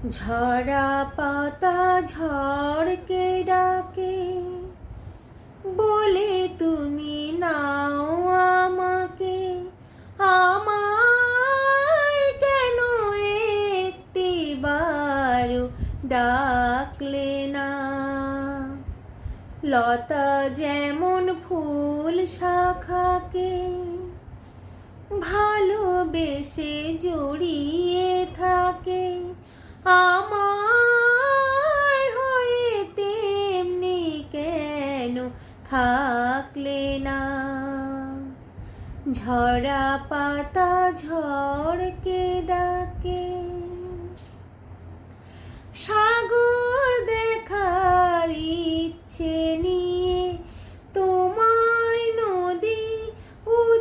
ঝরা পাতা ঝড়কে ডাকে, বলে তুমি নাও আমাকে। আমায় কেন একটিবারও ডাকলে না? লতা যেমন ফুল শাখাকে ভালোবেসে জড়িয়ে থাকে, আমার হয়ে তেমনি কেন থাকলে না? ঝরা পাতা ঝড়কে ডাকে। সাগর দেখার ইচ্ছে নিয়ে